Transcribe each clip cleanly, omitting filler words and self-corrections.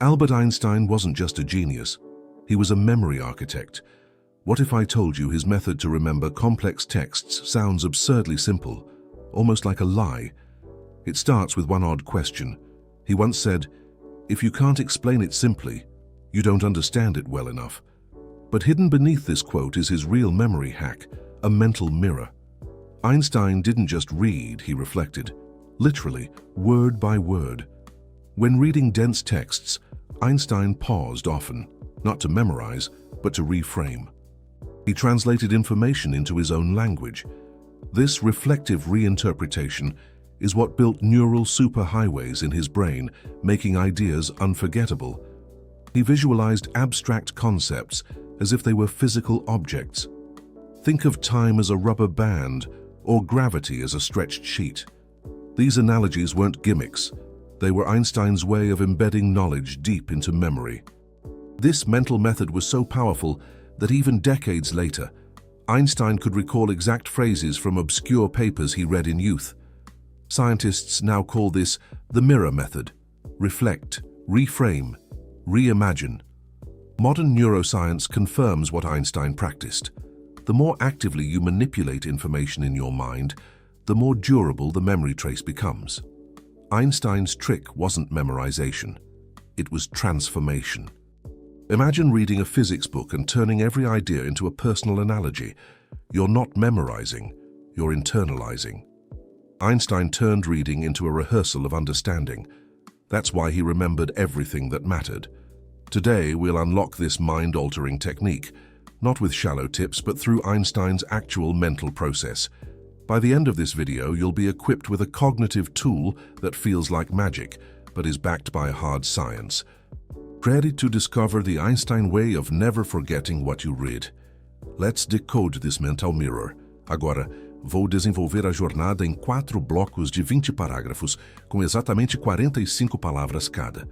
Albert Einstein wasn't just a genius. He was a memory architect. What if I told you his method to remember complex texts sounds absurdly simple, almost like a lie? It starts with one odd question. He once said, "If you can't explain it simply, you don't understand it well enough." But hidden beneath this quote is his real memory hack, a mental mirror. Einstein didn't just read, he reflected, literally, word by word. When reading dense texts, Einstein paused often, not to memorize, but to reframe. He translated information into his own language. This reflective reinterpretation is what built neural superhighways in his brain, making ideas unforgettable. He visualized abstract concepts as if they were physical objects. Think of time as a rubber band or gravity as a stretched sheet. These analogies weren't gimmicks. They were Einstein's way of embedding knowledge deep into memory. This mental method was so powerful that even decades later, Einstein could recall exact phrases from obscure papers he read in youth. Scientists now call this the mirror method. Reflect, reframe, reimagine. Modern neuroscience confirms what Einstein practiced. The more actively you manipulate information in your mind, the more durable the memory trace becomes. Einstein's trick wasn't memorization. It was transformation. Imagine reading a physics book and turning every idea into a personal analogy. You're not memorizing, you're internalizing. Einstein turned reading into a rehearsal of understanding. That's why he remembered everything that mattered. Today, we'll unlock this mind-altering technique, not with shallow tips, but through Einstein's actual mental process. By the end of this video, you'll be equipped with a cognitive tool that feels like magic, but is backed by hard science. Ready to discover the Einstein way of never forgetting what you read? Let's decode this mental mirror. Agora, vou desenvolver a jornada em 4 blocos de 20 parágrafos, com exatamente 45 palavras cada.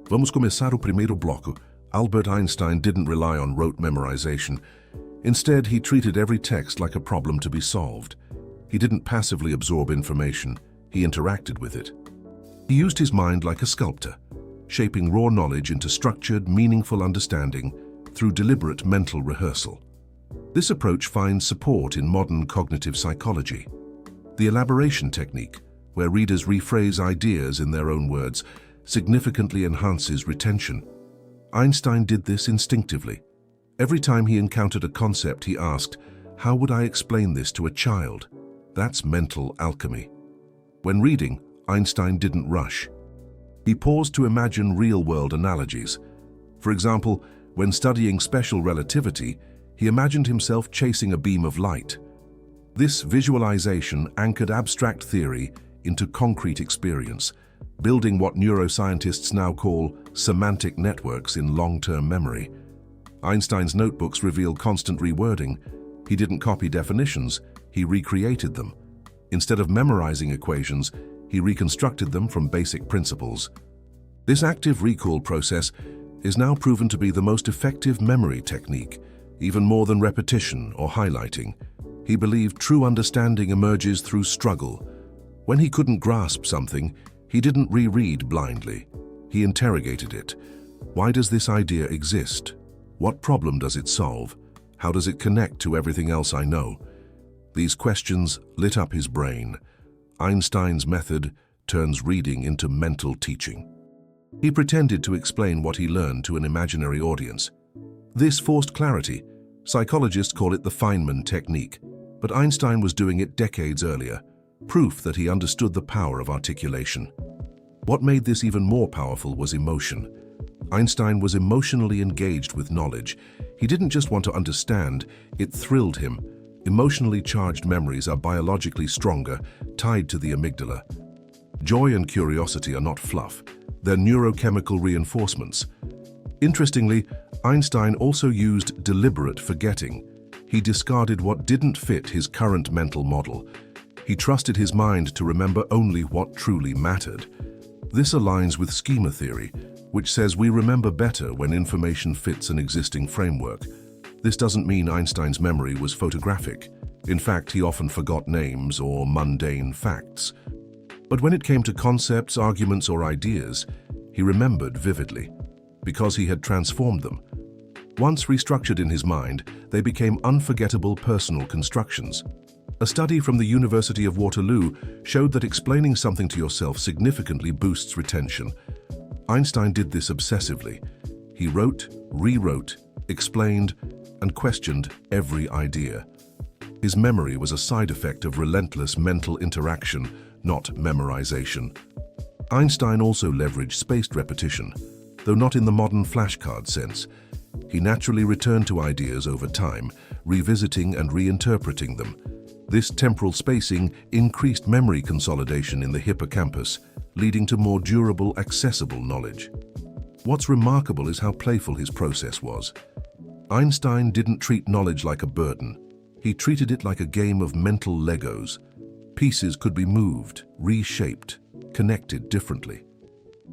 Vamos começar o primeiro bloco. Albert Einstein didn't rely on rote memorization. Instead, he treated every text like a problem to be solved. He didn't passively absorb information, he interacted with it. He used his mind like a sculptor, shaping raw knowledge into structured, meaningful understanding through deliberate mental rehearsal. This approach finds support in modern cognitive psychology. The elaboration technique, where readers rephrase ideas in their own words, significantly enhances retention. Einstein did this instinctively. Every time he encountered a concept, he asked, "How would I explain this to a child?" That's mental alchemy. When reading, Einstein didn't rush. He paused to imagine real-world analogies. For example, when studying special relativity, he imagined himself chasing a beam of light. This visualization anchored abstract theory into concrete experience, building what neuroscientists now call semantic networks in long-term memory. Einstein's notebooks reveal constant rewording. He didn't copy definitions, he recreated them. Instead of memorizing equations, he reconstructed them from basic principles. This active recall process is now proven to be the most effective memory technique, even more than repetition or highlighting. He believed true understanding emerges through struggle. When he couldn't grasp something, he didn't reread blindly. He interrogated it. Why does this idea exist? What problem does it solve? How does it connect to everything else I know? These questions lit up his brain. Einstein's method turns reading into mental teaching. He pretended to explain what he learned to an imaginary audience. This forced clarity. Psychologists call it the Feynman technique, but Einstein was doing it decades earlier, proof that he understood the power of articulation. What made this even more powerful was emotion. Einstein was emotionally engaged with knowledge. He didn't just want to understand, it thrilled him. Emotionally charged memories are biologically stronger, tied to the amygdala. Joy and curiosity are not fluff, they're neurochemical reinforcements. Interestingly, Einstein also used deliberate forgetting. He discarded what didn't fit his current mental model. He trusted his mind to remember only what truly mattered. This aligns with schema theory, which says we remember better when information fits an existing framework. This doesn't mean Einstein's memory was photographic. In fact, he often forgot names or mundane facts. But when it came to concepts, arguments, or ideas, he remembered vividly. because he had transformed them. Once restructured in his mind, they became unforgettable personal constructions. A study from the University of Waterloo showed that explaining something to yourself significantly boosts retention. Einstein did this obsessively. He wrote, rewrote, explained, and questioned every idea. His memory was a side effect of relentless mental interaction, not memorization. Einstein also leveraged spaced repetition, though not in the modern flashcard sense. He naturally returned to ideas over time, revisiting and reinterpreting them. This temporal spacing increased memory consolidation in the hippocampus, leading to more durable, accessible knowledge. What's remarkable is how playful his process was. Einstein didn't treat knowledge like a burden. He treated it like a game of mental Legos. Pieces could be moved, reshaped, connected differently.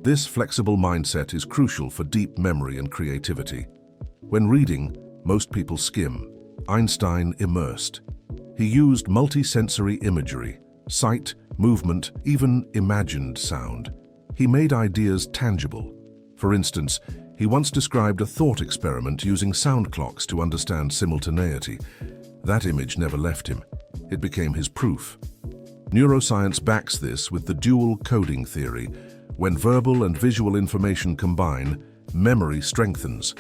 This flexible mindset is crucial for deep memory and creativity. When reading, most people skim. Einstein immersed. He used multisensory imagery, sight, movement, even imagined sound. He made ideas tangible. For instance, he once described a thought experiment using sound clocks to understand simultaneity. That image never left him. It became his proof. Neuroscience backs this with the dual coding theory. When verbal and visual information combine, memory strengthens.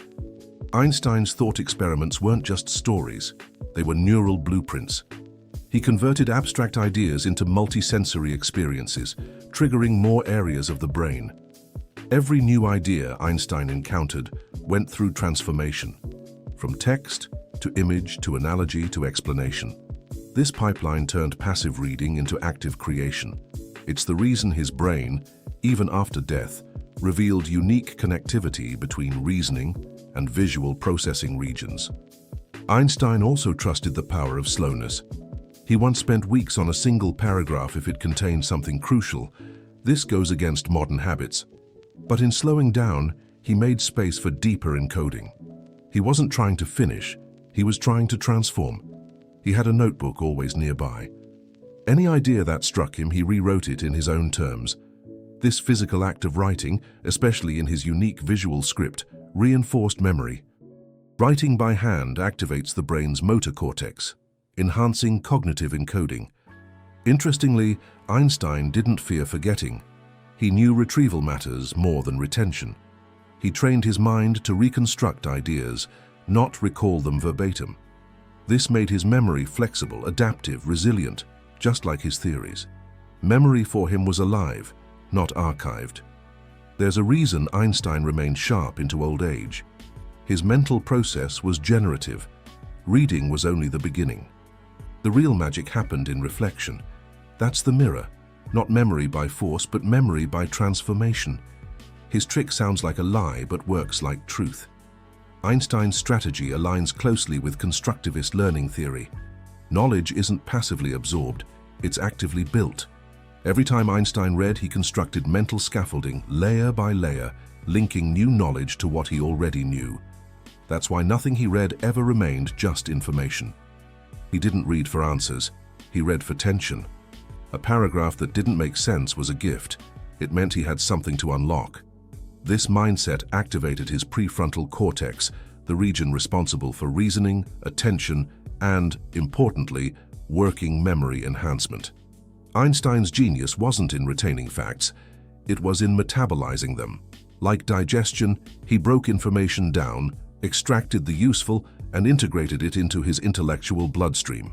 Einstein's thought experiments weren't just stories, they were neural blueprints. He converted abstract ideas into multisensory experiences, triggering more areas of the brain. Every new idea Einstein encountered went through transformation, from text to image to analogy to explanation. This pipeline turned passive reading into active creation. It's the reason his brain, even after death, revealed unique connectivity between reasoning and visual processing regions. Einstein also trusted the power of slowness. He once spent weeks on a single paragraph if it contained something crucial. This goes against modern habits. But in slowing down, he made space for deeper encoding. He wasn't trying to finish, he was trying to transform. He had a notebook always nearby. Any idea that struck him, he rewrote it in his own terms. This physical act of writing, especially in his unique visual script, reinforced memory. Writing by hand activates the brain's motor cortex, enhancing cognitive encoding. Interestingly, Einstein didn't fear forgetting. He knew retrieval matters more than retention. He trained his mind to reconstruct ideas, not recall them verbatim. This made his memory flexible, adaptive, resilient, just like his theories. Memory for him was alive, not archived. There's a reason Einstein remained sharp into old age. His mental process was generative. Reading was only the beginning. The real magic happened in reflection. That's the mirror, not memory by force, but memory by transformation. His trick sounds like a lie, but works like truth. Einstein's strategy aligns closely with constructivist learning theory. Knowledge isn't passively absorbed, it's actively built. Every time Einstein read, he constructed mental scaffolding, layer by layer, linking new knowledge to what he already knew. That's why nothing he read ever remained just information. He didn't read for answers, he read for tension. A paragraph that didn't make sense was a gift. It meant he had something to unlock. This mindset activated his prefrontal cortex, the region responsible for reasoning, attention, and, importantly, working memory enhancement. Einstein's genius wasn't in retaining facts, it was in metabolizing them. Like digestion, he broke information down, extracted the useful, and integrated it into his intellectual bloodstream.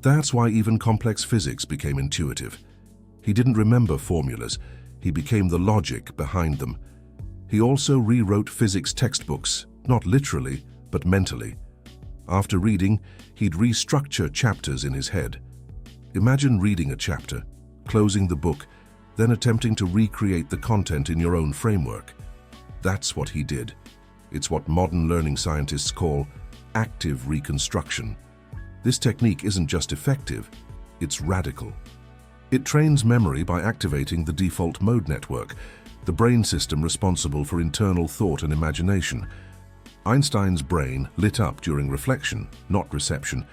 That's why even complex physics became intuitive. He didn't remember formulas, he became the logic behind them. He also rewrote physics textbooks, not literally, but mentally. After reading, he'd restructure chapters in his head. Imagine reading a chapter, closing the book, then attempting to recreate the content in your own framework. That's what he did. It's what modern learning scientists call active reconstruction. This technique isn't just effective, it's radical. It trains memory by activating the default mode network, the brain system responsible for internal thought and imagination. Einstein's brain lit up during reflection, not reception.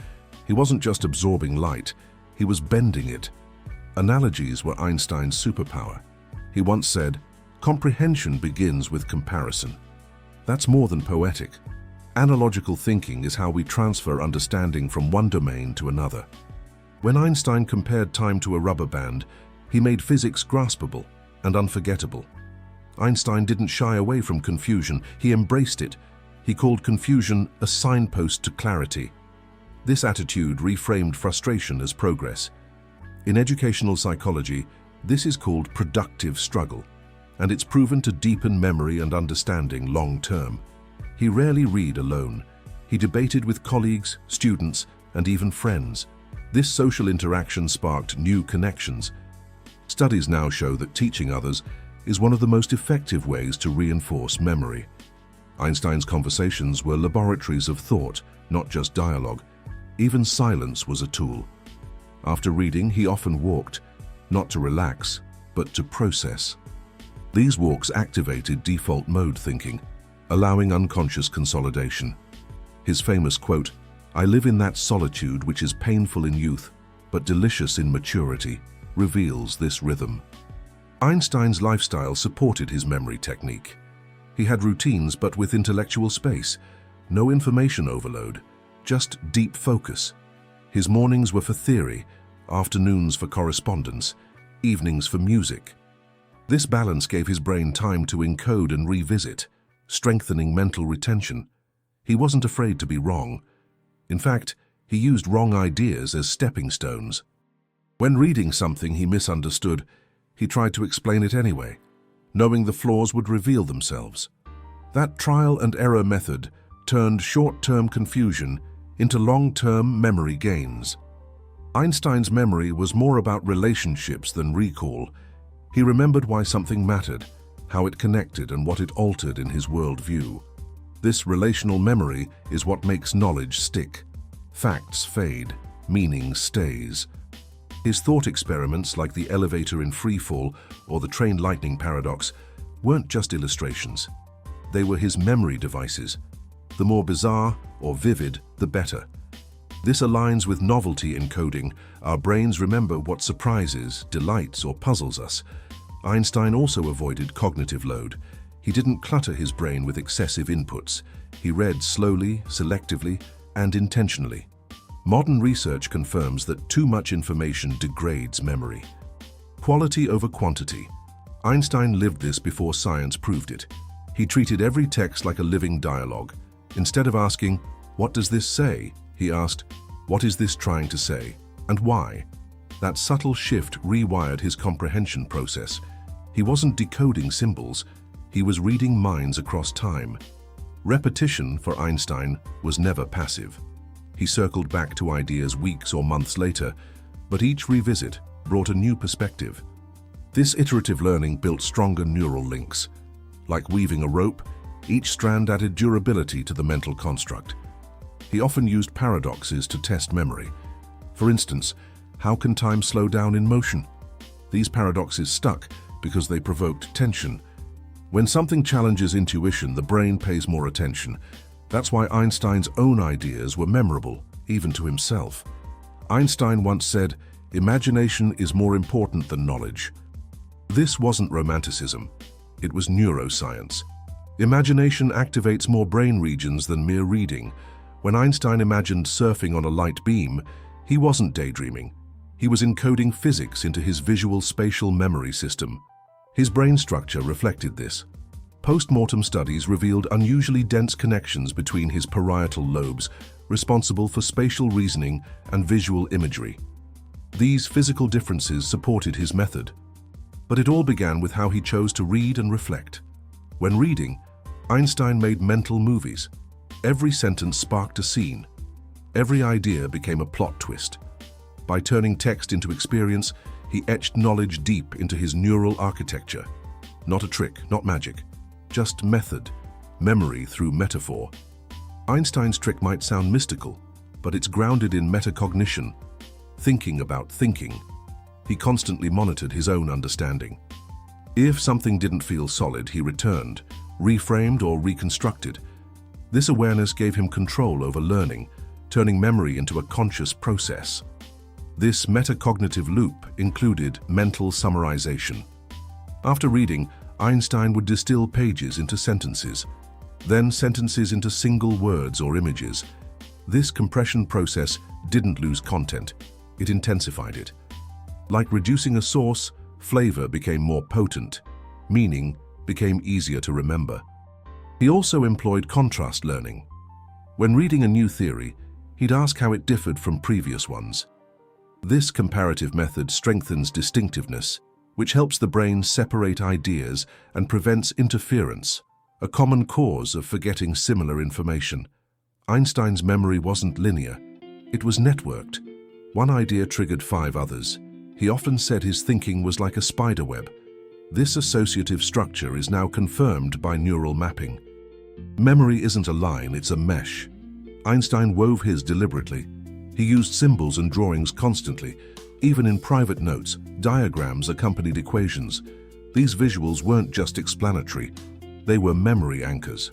He wasn't just absorbing light, he was bending it. Analogies were Einstein's superpower. He once said, "Comprehension begins with comparison." That's more than poetic. Analogical thinking is how we transfer understanding from one domain to another. When Einstein compared time to a rubber band, he made physics graspable and unforgettable. Einstein didn't shy away from confusion, he embraced it. He called confusion a signpost to clarity. This attitude reframed frustration as progress. In educational psychology, this is called productive struggle, and it's proven to deepen memory and understanding long-term. He rarely read alone. He debated with colleagues, students, and even friends. This social interaction sparked new connections. Studies now show that teaching others is one of the most effective ways to reinforce memory. Einstein's conversations were laboratories of thought, not just dialogue. Even silence was a tool. After reading, he often walked, not to relax, but to process. These walks activated default mode thinking, allowing unconscious consolidation. His famous quote, "I live in that solitude which is painful in youth, but delicious in maturity," reveals this rhythm. Einstein's lifestyle supported his memory technique. He had routines but with intellectual space, no information overload, just deep focus. His mornings were for theory, afternoons for correspondence, evenings for music. This balance gave his brain time to encode and revisit, strengthening mental retention. He wasn't afraid to be wrong. In fact, he used wrong ideas as stepping stones. When reading something he misunderstood, he tried to explain it anyway, knowing the flaws would reveal themselves. That trial and error method turned short-term confusion into long-term memory gains. Einstein's memory was more about relationships than recall. He remembered why something mattered, how it connected, and what it altered in his worldview. This relational memory is what makes knowledge stick. Facts fade, meaning stays. His thought experiments, like the elevator in freefall or the train lightning paradox, weren't just illustrations. They were his memory devices. The more bizarre or vivid, the better. This aligns with novelty encoding. Our brains remember what surprises, delights, or puzzles us. Einstein also avoided cognitive load. He didn't clutter his brain with excessive inputs. He read slowly, selectively, and intentionally. Modern research confirms that too much information degrades memory. Quality over quantity. Einstein lived this before science proved it. He treated every text like a living dialogue. Instead of asking, "What does this say?" he asked, "What is this trying to say, and why?" That subtle shift rewired his comprehension process. He wasn't decoding symbols, he was reading minds across time. Repetition, for Einstein, was never passive. He circled back to ideas weeks or months later, but each revisit brought a new perspective. This iterative learning built stronger neural links. Like weaving a rope, each strand added durability to the mental construct. He often used paradoxes to test memory. For instance, how can time slow down in motion? These paradoxes stuck because they provoked tension. When something challenges intuition, the brain pays more attention. That's why Einstein's own ideas were memorable, even to himself. Einstein once said, "Imagination is more important than knowledge." This wasn't romanticism, it was neuroscience. Imagination activates more brain regions than mere reading. When Einstein imagined surfing on a light beam, he wasn't daydreaming. He was encoding physics into his visual spatial memory system. His brain structure reflected this. Post-mortem studies revealed unusually dense connections between his parietal lobes, responsible for spatial reasoning and visual imagery. These physical differences supported his method. But it all began with how he chose to read and reflect. When reading, Einstein made mental movies. Every sentence sparked a scene. Every idea became a plot twist. By turning text into experience, he etched knowledge deep into his neural architecture. Not a trick, not magic, just method, memory through metaphor. Einstein's trick might sound mystical, but it's grounded in metacognition, thinking about thinking. He constantly monitored his own understanding. If something didn't feel solid, he returned, reframed or reconstructed. This awareness gave him control over learning, turning memory into a conscious process. This metacognitive loop included mental summarization. After reading, Einstein would distill pages into sentences. then sentences into single words or images. This compression process didn't lose content, it intensified it. Like reducing a sauce, flavor became more potent, meaning became easier to remember. He also employed contrast learning. When reading a new theory, he'd ask how it differed from previous ones. This comparative method strengthens distinctiveness, which helps the brain separate ideas and prevents interference, a common cause of forgetting similar information. Einstein's memory wasn't linear, it was networked. One idea triggered 5 others. He often said his thinking was like a spider web. This associative structure is now confirmed by neural mapping. Memory isn't a line, it's a mesh. Einstein wove his deliberately. He used symbols and drawings constantly. Even in private notes, diagrams accompanied equations. These visuals weren't just explanatory, they were memory anchors.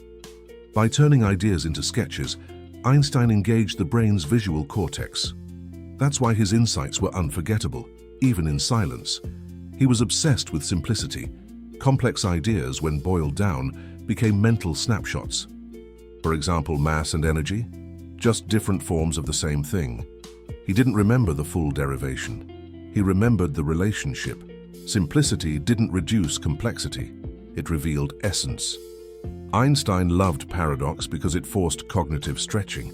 By turning ideas into sketches, Einstein engaged the brain's visual cortex. That's why his insights were unforgettable, even in silence. He was obsessed with simplicity. Complex ideas, when boiled down, became mental snapshots. For example, mass and energy, just different forms of the same thing. He didn't remember the full derivation. He remembered the relationship. Simplicity didn't reduce complexity. It revealed essence. Einstein loved paradox because it forced cognitive stretching.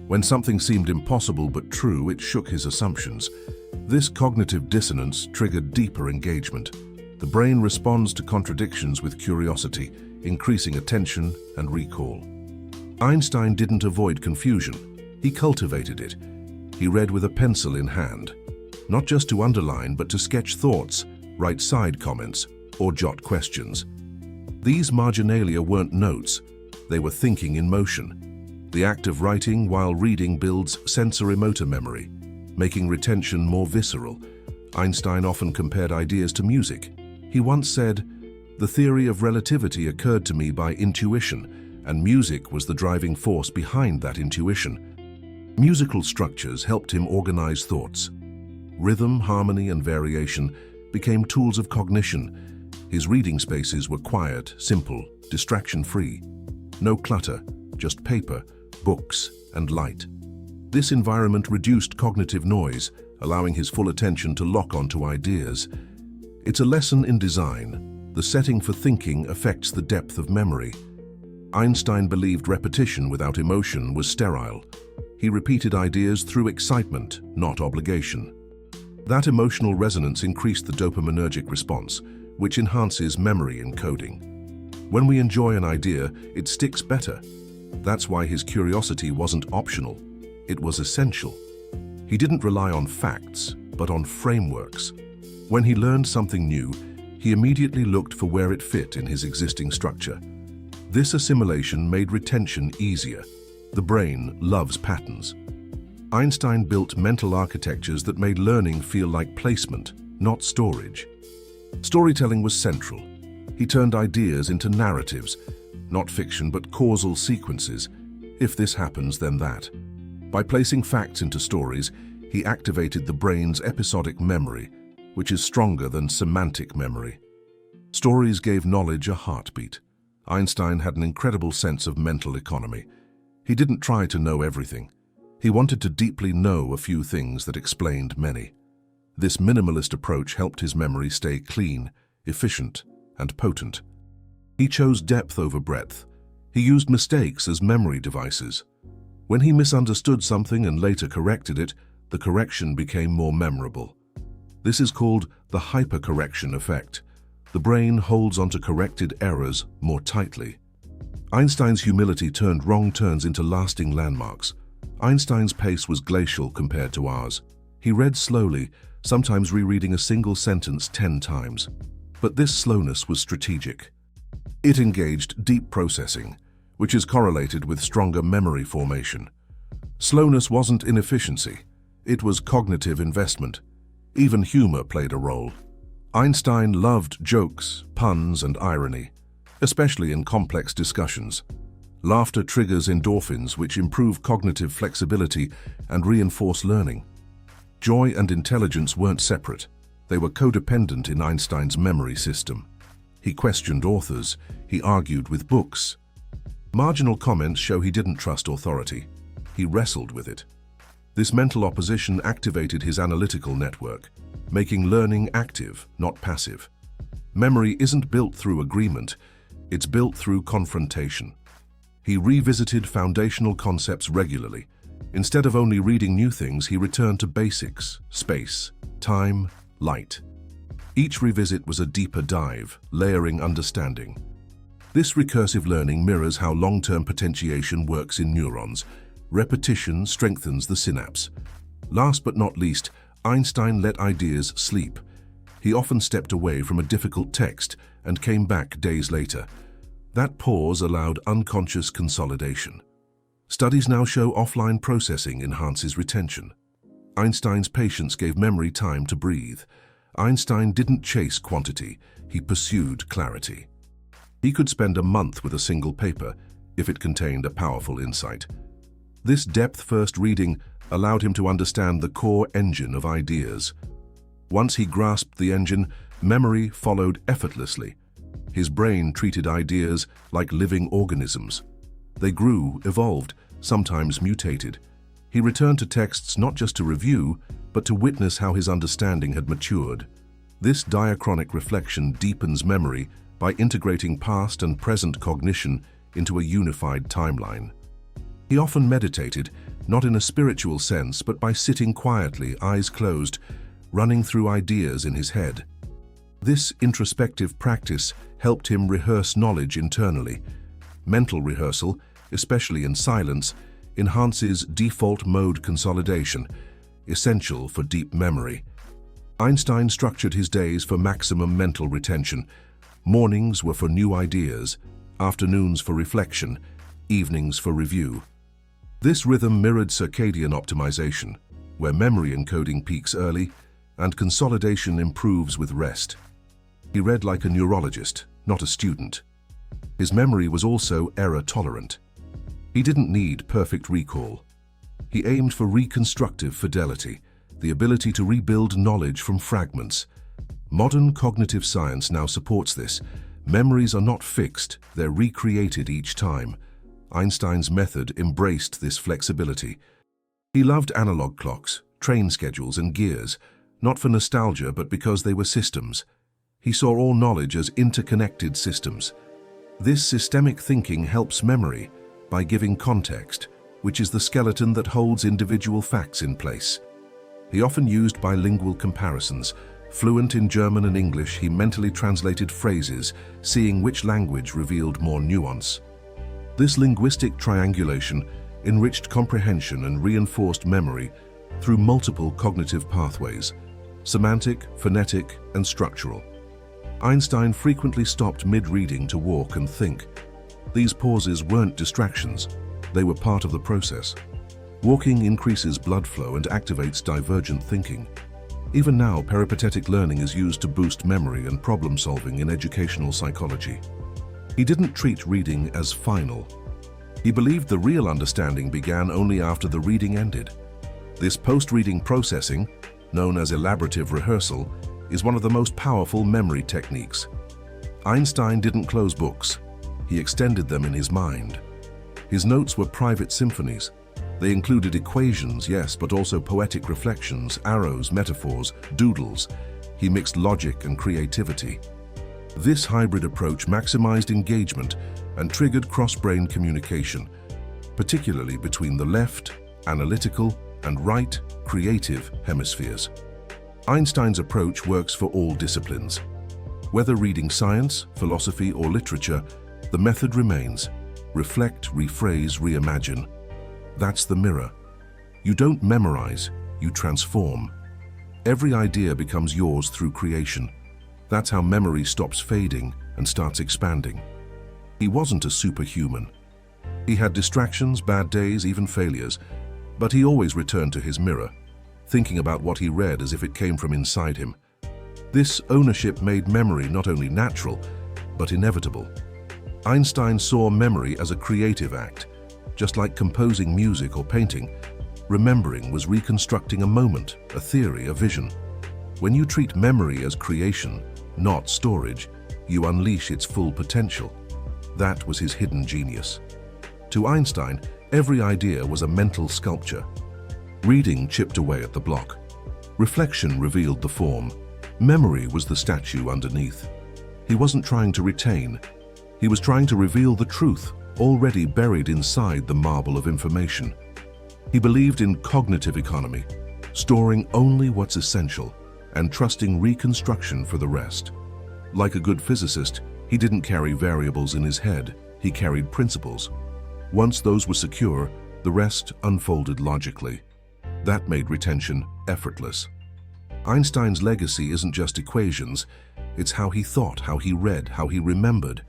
When something seemed impossible but true, it shook his assumptions. This cognitive dissonance triggered deeper engagement. The brain responds to contradictions with curiosity, increasing attention and recall. Einstein didn't avoid confusion. He cultivated it. He read with a pencil in hand, not just to underline but to sketch thoughts, write side comments, or jot questions. These marginalia weren't notes, they were thinking in motion. The act of writing while reading builds sensorimotor memory, making retention more visceral. Einstein often compared ideas to music. He once said, "The theory of relativity occurred to me by intuition, and music was the driving force behind that intuition." Musical structures helped him organize thoughts. Rhythm, harmony, and variation became tools of cognition. His reading spaces were quiet, simple, distraction-free. No clutter, just paper, books, and light. This environment reduced cognitive noise, allowing his full attention to lock onto ideas. It's a lesson in design. The setting for thinking affects the depth of memory. Einstein believed repetition without emotion was sterile. He repeated ideas through excitement, not obligation. That emotional resonance increased the dopaminergic response, which enhances memory encoding. When we enjoy an idea, it sticks better. That's why his curiosity wasn't optional. It was essential. He didn't rely on facts, but on frameworks. When he learned something new, he immediately looked for where it fit in his existing structure. This assimilation made retention easier. The brain loves patterns. Einstein built mental architectures that made learning feel like placement, not storage. Storytelling was central. He turned ideas into narratives, not fiction but causal sequences. If this happens, then that. By placing facts into stories, he activated the brain's episodic memory, which is stronger than semantic memory. Stories gave knowledge a heartbeat. Einstein had an incredible sense of mental economy. He didn't try to know everything. He wanted to deeply know a few things that explained many. This minimalist approach helped his memory stay clean, efficient, and potent. He chose depth over breadth. He used mistakes as memory devices. When he misunderstood something and later corrected it, the correction became more memorable. This is called the hypercorrection effect. The brain holds onto corrected errors more tightly. Einstein's humility turned wrong turns into lasting landmarks. Einstein's pace was glacial compared to ours. He read slowly, sometimes rereading a single sentence 10 times. But this slowness was strategic. It engaged deep processing, which is correlated with stronger memory formation. Slowness wasn't inefficiency, it was cognitive investment. Even humor played a role. Einstein loved jokes, puns, and irony, especially in complex discussions. Laughter triggers endorphins, which improve cognitive flexibility and reinforce learning. Joy and intelligence weren't separate. They were codependent in Einstein's memory system. He questioned authors. He argued with books. Marginal comments show he didn't trust authority. He wrestled with it. This mental opposition activated his analytical network, making learning active, not passive. Memory isn't built through agreement, it's built through confrontation. He revisited foundational concepts regularly. Instead of only reading new things, he returned to basics: space, time, light. Each revisit was a deeper dive, layering understanding. This recursive learning mirrors how long-term potentiation works in neurons. Repetition strengthens the synapse. Last but not least, Einstein let ideas sleep. He often stepped away from a difficult text and came back days later. That pause allowed unconscious consolidation. Studies now show offline processing enhances retention. Einstein's patience gave memory time to breathe. Einstein didn't chase quantity, he pursued clarity. He could spend a month with a single paper if it contained a powerful insight. This depth-first reading allowed him to understand the core engine of ideas. Once he grasped the engine, memory followed effortlessly. His brain treated ideas like living organisms. They grew, evolved, sometimes mutated. He returned to texts not just to review, but to witness how his understanding had matured. This diachronic reflection deepens memory by integrating past and present cognition into a unified timeline. He often meditated, not in a spiritual sense, but by sitting quietly, eyes closed, running through ideas in his head. This introspective practice helped him rehearse knowledge internally. Mental rehearsal, especially in silence, enhances default mode consolidation, essential for deep memory. Einstein structured his days for maximum mental retention. Mornings were for new ideas, afternoons for reflection, evenings for review. This rhythm mirrored circadian optimization, where memory encoding peaks early and consolidation improves with rest. He read like a neurologist, not a student. His memory was also error-tolerant. He didn't need perfect recall. He aimed for reconstructive fidelity, the ability to rebuild knowledge from fragments. Modern cognitive science now supports this. Memories are not fixed, they're recreated each time. Einstein's method embraced this flexibility. He loved analog clocks, train schedules, and gears, not for nostalgia but because they were systems. He saw all knowledge as interconnected systems. This systemic thinking helps memory by giving context, which is the skeleton that holds individual facts in place. He often used bilingual comparisons. Fluent in German and English, he mentally translated phrases, seeing which language revealed more nuance. This linguistic triangulation enriched comprehension and reinforced memory through multiple cognitive pathways: semantic, phonetic, and structural. Einstein frequently stopped mid-reading to walk and think. These pauses weren't distractions, they were part of the process. Walking increases blood flow and activates divergent thinking. Even now, peripatetic learning is used to boost memory and problem-solving in educational psychology. He didn't treat reading as final. He believed the real understanding began only after the reading ended. This post-reading processing, known as elaborative rehearsal, is one of the most powerful memory techniques. Einstein didn't close books. He extended them in his mind. His notes were private symphonies. They included equations, yes, but also poetic reflections, arrows, metaphors, doodles. He mixed logic and creativity. This hybrid approach maximized engagement and triggered cross-brain communication, particularly between the left, analytical, and right, creative hemispheres. Einstein's approach works for all disciplines. Whether reading science, philosophy, or literature, the method remains: reflect, rephrase, reimagine. That's the mirror. You don't memorize, you transform. Every idea becomes yours through creation. That's how memory stops fading and starts expanding. He wasn't a superhuman. He had distractions, bad days, even failures, but he always returned to his mirror, thinking about what he read as if it came from inside him. This ownership made memory not only natural, but inevitable. Einstein saw memory as a creative act. Just like composing music or painting, remembering was reconstructing a moment, a theory, a vision. When you treat memory as creation, not storage, you unleash its full potential. That was his hidden genius. To Einstein, every idea was a mental sculpture. Reading chipped away at the block. Reflection revealed the form. Memory was the statue underneath. He wasn't trying to retain. He was trying to reveal the truth already buried inside the marble of information. He believed in cognitive economy, storing only what's essential and trusting reconstruction for the rest. Like a good physicist, he didn't carry variables in his head, he carried principles. Once those were secure, the rest unfolded logically. That made retention effortless. Einstein's legacy isn't just equations, it's how he thought, how he read, how he remembered.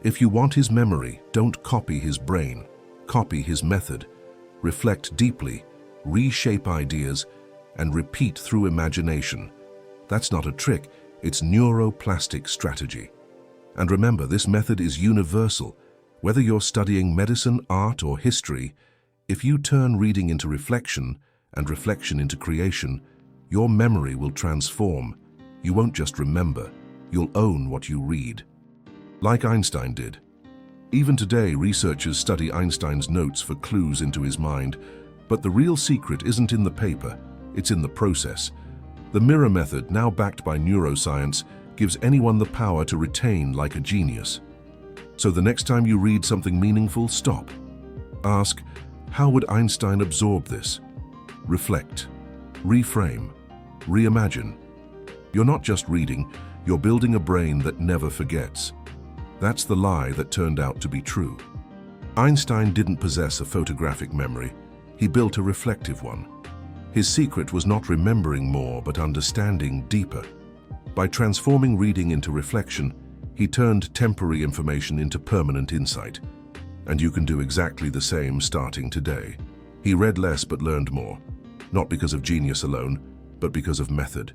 If you want his memory, don't copy his brain, copy his method. Reflect deeply, reshape ideas, and repeat through imagination. That's not a trick, it's neuroplastic strategy. And remember, this method is universal. Whether you're studying medicine, art, or history, if you turn reading into reflection and reflection into creation, your memory will transform. You won't just remember, you'll own what you read. Like Einstein did. Even today, researchers study Einstein's notes for clues into his mind, but the real secret isn't in the paper, it's in the process. The mirror method, now backed by neuroscience, gives anyone the power to retain like a genius. So the next time you read something meaningful, stop. Ask, how would Einstein absorb this? Reflect, reframe, reimagine. You're not just reading, you're building a brain that never forgets. That's the lie that turned out to be true. Einstein didn't possess a photographic memory, he built a reflective one. His secret was not remembering more, but understanding deeper. By transforming reading into reflection, he turned temporary information into permanent insight. And you can do exactly the same starting today. He read less but learned more, not because of genius alone, but because of method.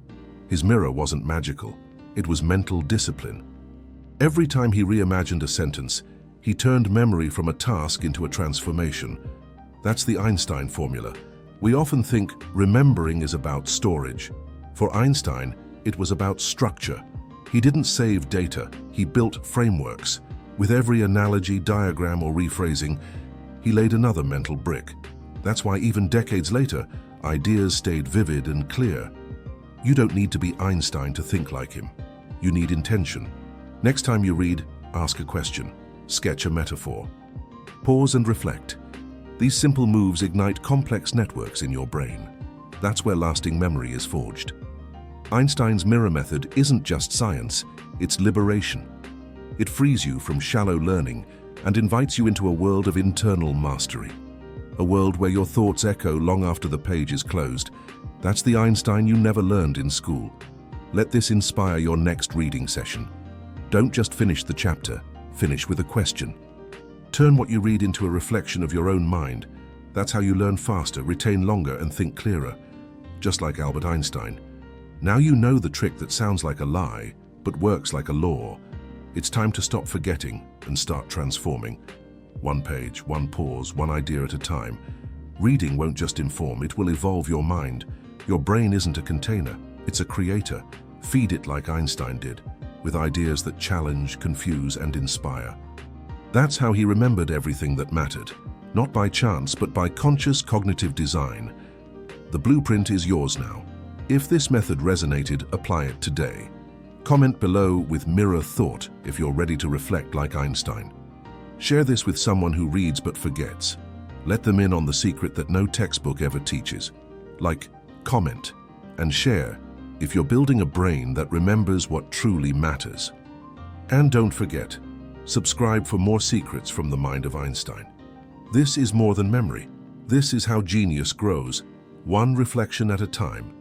His mirror wasn't magical, it was mental discipline. Every time he reimagined a sentence, he turned memory from a task into a transformation. That's the Einstein formula. We often think remembering is about storage. For Einstein, it was about structure. He didn't save data, he built frameworks. With every analogy, diagram, or rephrasing, he laid another mental brick. That's why even decades later, ideas stayed vivid and clear. You don't need to be Einstein to think like him. You need intention. Next time you read, ask a question, sketch a metaphor. Pause and reflect. These simple moves ignite complex networks in your brain. That's where lasting memory is forged. Einstein's mirror method isn't just science, it's liberation. It frees you from shallow learning and invites you into a world of internal mastery. A world where your thoughts echo long after the page is closed. That's the Einstein you never learned in school. Let this inspire your next reading session. Don't just finish the chapter, finish with a question. Turn what you read into a reflection of your own mind. That's how you learn faster, retain longer, and think clearer. Just like Albert Einstein. Now you know the trick that sounds like a lie, but works like a law. It's time to stop forgetting and start transforming. One page, one pause, one idea at a time. Reading won't just inform, it will evolve your mind. Your brain isn't a container, it's a creator. Feed it like Einstein did, with ideas that challenge, confuse, and inspire. That's how he remembered everything that mattered, not by chance, but by conscious cognitive design. The blueprint is yours now. If this method resonated, apply it today. Comment below with mirror thought if you're ready to reflect like Einstein. Share this with someone who reads but forgets. Let them in on the secret that no textbook ever teaches. Like, comment, and share if you're building a brain that remembers what truly matters. And don't forget, subscribe for more secrets from the mind of Einstein. This is more than memory. This is how genius grows, one reflection at a time.